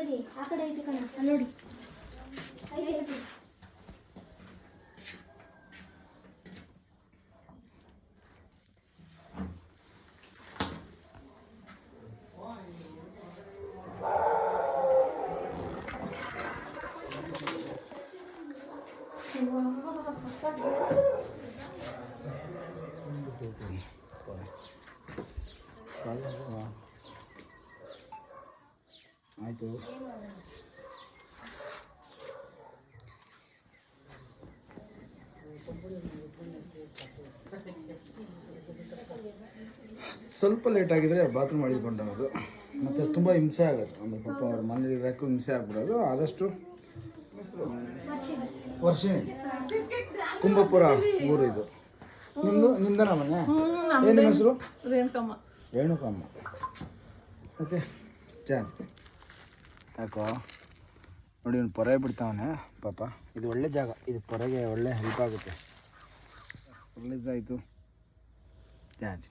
ನೋಡಿ ಆ ಕಡೆ ಐತೆ ಕಣ ನೋಡಿ ಆಯಿತು. ಸ್ವಲ್ಪ ಲೇಟ್ ಆಗಿದ್ರೆ ಬಾತ್ರೂಮ್ ಮಾಡಿಕೊಂಡೋದು ಮತ್ತು ತುಂಬ ಹಿಂಸೆ ಆಗುತ್ತೆ. ಆಮೇಲೆ ಪಾಪ ಅವ್ರ ಮನೇಲಿ ಇರೋಕ್ಕೂ ಹಿಂಸೆ ಆಗ್ಬಿಡೋದು. ಆದಷ್ಟು ವರ್ಷಿಣಿ ಕುಂಬಪುರ ಊರು ಇದು. ನಿಮ್ದನ ಮನೆ? ಏನು ಹೆಸರು? ರೇಣುಕಮ್ಮ. ಓಕೆ ಜಾಸ್ತಿ ಯಾಕೋ ನೋಡಿ ಇವ್ನು ಪೊರೆ ಬಿಡ್ತಾವನೆ ಪಾಪ. ಇದು ಒಳ್ಳೆ ಜಾಗ, ಇದು ಪೊರೆಗೆ ಒಳ್ಳೆ ಹೆಲ್ಪ್ ಆಗುತ್ತೆ. ಒಳ್ಳೆ ಆಯಿತು ಜಾಸ್ತಿ.